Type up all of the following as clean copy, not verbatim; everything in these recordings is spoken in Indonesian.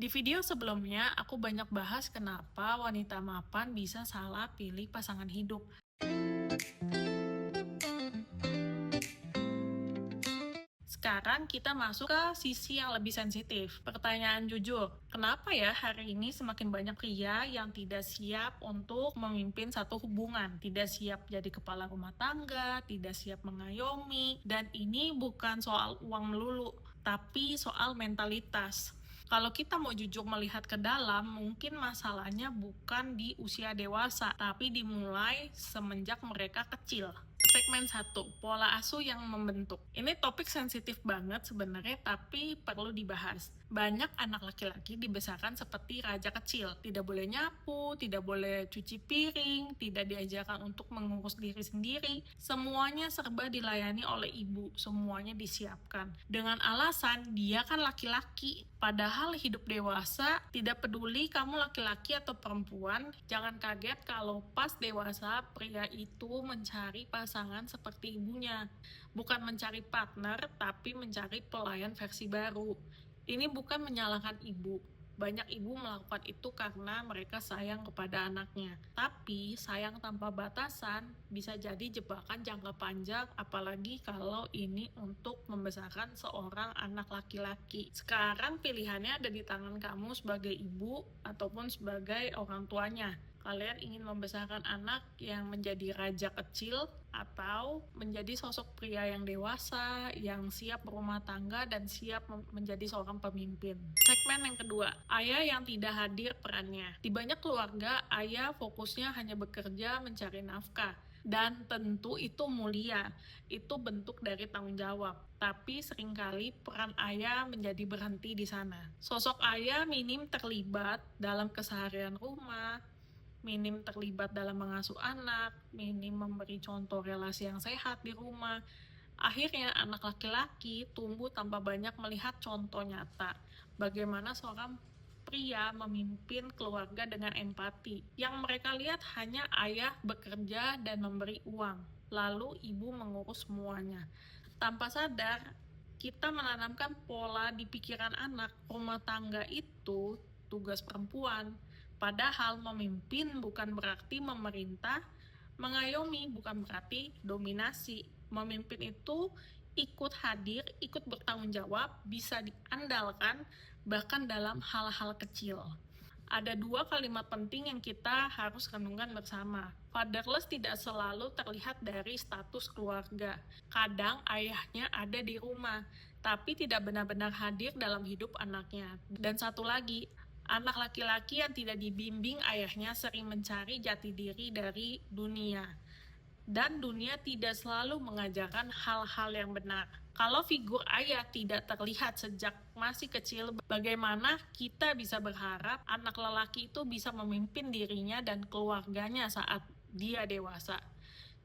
Di video sebelumnya, aku banyak bahas kenapa wanita mapan bisa salah pilih pasangan hidup. Sekarang kita masuk ke sisi yang lebih sensitif. Pertanyaan jujur, kenapa ya hari ini semakin banyak pria yang tidak siap untuk memimpin satu hubungan? Tidak siap jadi kepala rumah tangga, tidak siap mengayomi, dan ini bukan soal uang melulu, tapi soal mentalitas. Kalau kita mau jujur melihat ke dalam, mungkin masalahnya bukan di usia dewasa, tapi dimulai semenjak mereka kecil. Segmen 1, pola asuh yang membentuk. Ini topik sensitif banget sebenarnya, tapi perlu dibahas. Banyak anak laki-laki dibesarkan seperti raja kecil. Tidak boleh nyapu, tidak boleh cuci piring, tidak diajarkan untuk mengurus diri sendiri. Semuanya serba dilayani oleh ibu, semuanya disiapkan. Dengan alasan dia kan laki-laki. Padahal hidup dewasa, tidak peduli kamu laki-laki atau perempuan, jangan kaget kalau pas dewasa pria itu mencari pasangan seperti ibunya. Bukan mencari partner, tapi mencari pelayan versi baru. Ini bukan menyalahkan ibu. Banyak ibu melakukan itu karena mereka sayang kepada anaknya. Tapi sayang tanpa batasan bisa jadi jebakan jangka panjang, apalagi kalau ini untuk membesarkan seorang anak laki-laki. Sekarang pilihannya ada di tangan kamu sebagai ibu ataupun sebagai orang tuanya. Kalian ingin membesarkan anak yang menjadi raja kecil atau menjadi sosok pria yang dewasa, yang siap berumah tangga dan siap menjadi seorang pemimpin. Segmen yang kedua, ayah yang tidak hadir perannya. Di banyak keluarga, ayah fokusnya hanya bekerja mencari nafkah. Dan tentu itu mulia, itu bentuk dari tanggung jawab. Tapi seringkali peran ayah menjadi berhenti di sana. Sosok ayah minim terlibat dalam keseharian rumah, minim terlibat dalam mengasuh anak, minim memberi contoh relasi yang sehat di rumah. Akhirnya anak laki-laki tumbuh tanpa banyak melihat contoh nyata bagaimana seorang pria memimpin keluarga dengan empati. Yang mereka lihat hanya ayah bekerja dan memberi uang, lalu ibu mengurus semuanya. Tanpa sadar, kita menanamkan pola di pikiran anak, rumah tangga itu tugas perempuan. Padahal memimpin bukan berarti memerintah, mengayomi bukan berarti dominasi. Memimpin itu ikut hadir, ikut bertanggung jawab, bisa diandalkan bahkan dalam hal-hal kecil. Ada dua kalimat penting yang kita harus renungkan bersama. Fatherless tidak selalu terlihat dari status keluarga. Kadang ayahnya ada di rumah, tapi tidak benar-benar hadir dalam hidup anaknya. Dan satu lagi, anak laki-laki yang tidak dibimbing ayahnya sering mencari jati diri dari dunia. Dan dunia tidak selalu mengajarkan hal-hal yang benar. Kalau figur ayah tidak terlihat sejak masih kecil, bagaimana kita bisa berharap anak lelaki itu bisa memimpin dirinya dan keluarganya saat dia dewasa?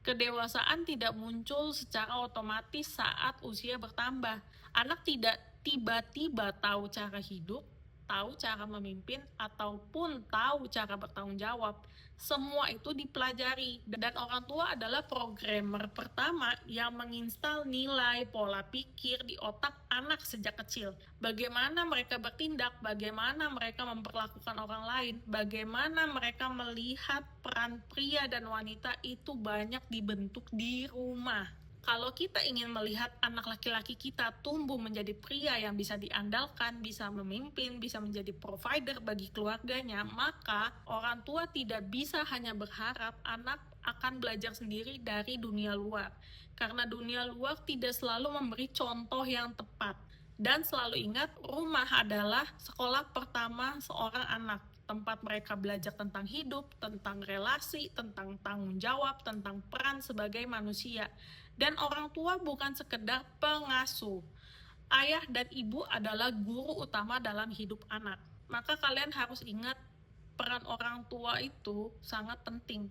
Kedewasaan tidak muncul secara otomatis saat usia bertambah. Anak tidak tiba-tiba tahu cara hidup, tahu cara memimpin, ataupun tahu cara bertanggung jawab. Semua itu dipelajari, dan orang tua adalah programmer pertama yang menginstal nilai pola pikir di otak anak sejak kecil. Bagaimana mereka bertindak, bagaimana mereka memperlakukan orang lain, bagaimana mereka melihat peran pria dan wanita itu banyak dibentuk di rumah. Kalau kita ingin melihat anak laki-laki kita tumbuh menjadi pria yang bisa diandalkan, bisa memimpin, bisa menjadi provider bagi keluarganya, maka orang tua tidak bisa hanya berharap anak akan belajar sendiri dari dunia luar. Karena dunia luar tidak selalu memberi contoh yang tepat. Dan selalu ingat, rumah adalah sekolah pertama seorang anak. Tempat mereka belajar tentang hidup, tentang relasi, tentang tanggung jawab, tentang peran sebagai manusia. Dan orang tua bukan sekedar pengasuh. Ayah dan ibu adalah guru utama dalam hidup anak. Maka kalian harus ingat, peran orang tua itu sangat penting.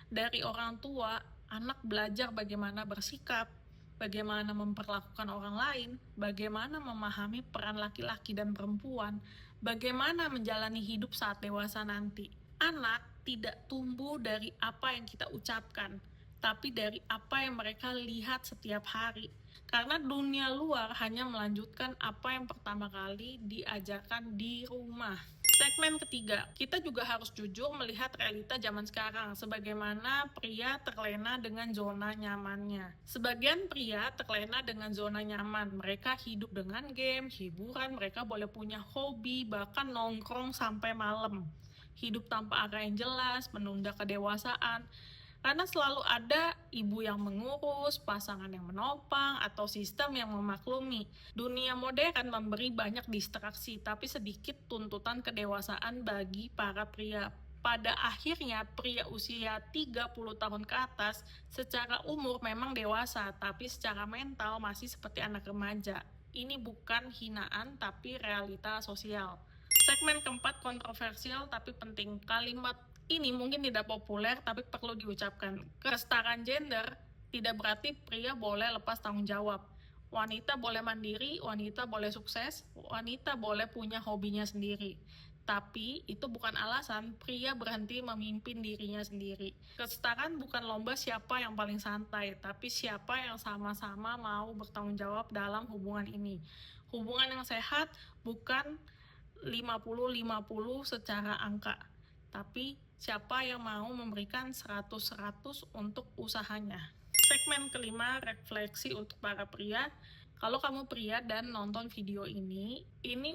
Dari orang tua, anak belajar bagaimana bersikap, bagaimana memperlakukan orang lain, bagaimana memahami peran laki-laki dan perempuan, bagaimana menjalani hidup saat dewasa nanti. Anak tidak tumbuh dari apa yang kita ucapkan, tapi dari apa yang mereka lihat setiap hari. Karena dunia luar hanya melanjutkan apa yang pertama kali diajarkan di rumah. Segmen ketiga, kita juga harus jujur melihat realita zaman sekarang, sebagaimana pria terlena dengan zona nyamannya. Sebagian pria terlena dengan zona nyaman, mereka hidup dengan game, hiburan, mereka boleh punya hobi, bahkan nongkrong sampai malam. Hidup tanpa arah yang jelas, menunda kedewasaan, karena selalu ada ibu yang mengurus, pasangan yang menopang, atau sistem yang memaklumi. Dunia modern memberi banyak distraksi, tapi sedikit tuntutan kedewasaan bagi para pria. Pada akhirnya, pria usia 30 tahun ke atas secara umur memang dewasa, tapi secara mental masih seperti anak remaja. Ini bukan hinaan, tapi realita sosial. Segmen keempat kontroversial tapi penting. Kalimat ini mungkin tidak populer tapi perlu diucapkan. Kesetaraan gender tidak berarti pria boleh lepas tanggung jawab. Wanita boleh mandiri, wanita boleh sukses, wanita boleh punya hobinya sendiri. Tapi itu bukan alasan pria berhenti memimpin dirinya sendiri. Kesetaraan bukan lomba siapa yang paling santai, tapi siapa yang sama-sama mau bertanggung jawab dalam hubungan ini. Hubungan yang sehat bukan 50-50 secara angka, tapi siapa yang mau memberikan 100-100 untuk usahanya. Segmen kelima, refleksi untuk para pria. Kalau kamu pria dan nonton video ini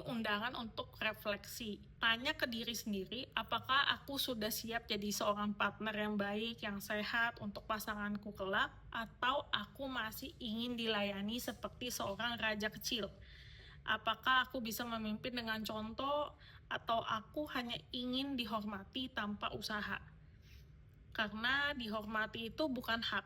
undangan untuk refleksi. Tanya ke diri sendiri, apakah aku sudah siap jadi seorang partner yang baik, yang sehat untuk pasanganku kelak, atau aku masih ingin dilayani seperti seorang raja kecil? Apakah aku bisa memimpin dengan contoh, atau aku hanya ingin dihormati tanpa usaha? Karena dihormati itu bukan hak,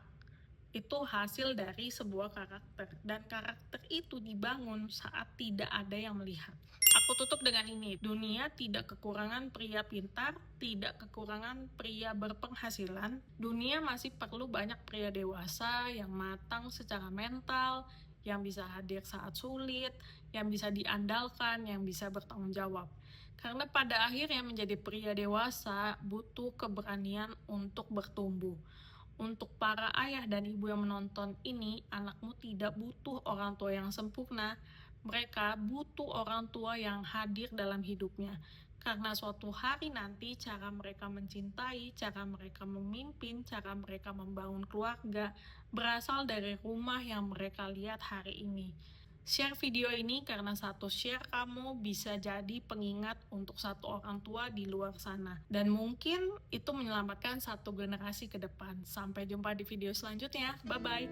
itu hasil dari sebuah karakter, dan karakter itu dibangun saat tidak ada yang melihat. Aku tutup dengan ini, dunia tidak kekurangan pria pintar, tidak kekurangan pria berpenghasilan. Dunia masih perlu banyak pria dewasa yang matang secara mental, yang bisa hadir saat sulit, yang bisa diandalkan, yang bisa bertanggung jawab. Karena pada akhirnya menjadi pria dewasa butuh keberanian untuk bertumbuh. Untuk para ayah dan ibu yang menonton ini, anakmu tidak butuh orang tua yang sempurna, mereka butuh orang tua yang hadir dalam hidupnya. Karena suatu hari nanti cara mereka mencintai, cara mereka memimpin, cara mereka membangun keluarga berasal dari rumah yang mereka lihat hari ini. Share video ini karena satu share kamu bisa jadi pengingat untuk satu orang tua di luar sana. Dan mungkin itu menyelamatkan satu generasi ke depan. Sampai jumpa di video selanjutnya. Bye-bye.